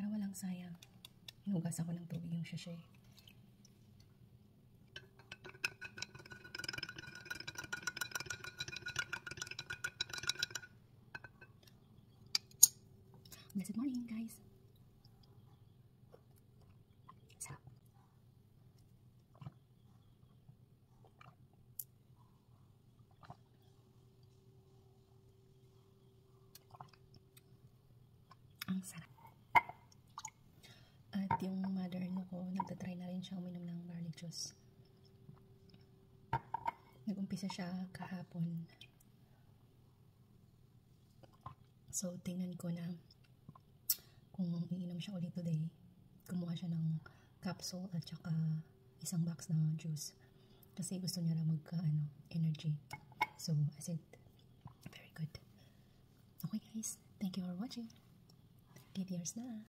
para walang sayang. Hinugasan ko ng tubig yung sachet. Blessed morning, guys. Sarap. Ang sarap. At yung mother-in-law ko, nagtatry na rin siya uminom ng barley juice. Nag-umpisa siya kahapon. So, tingnan ko na kung iinom siya ulit today. Kumuha siya ng capsule at saka isang box na juice. Kasi gusto niya na energy. So, I said, very good. Okay guys, thank you for watching. 8 years na.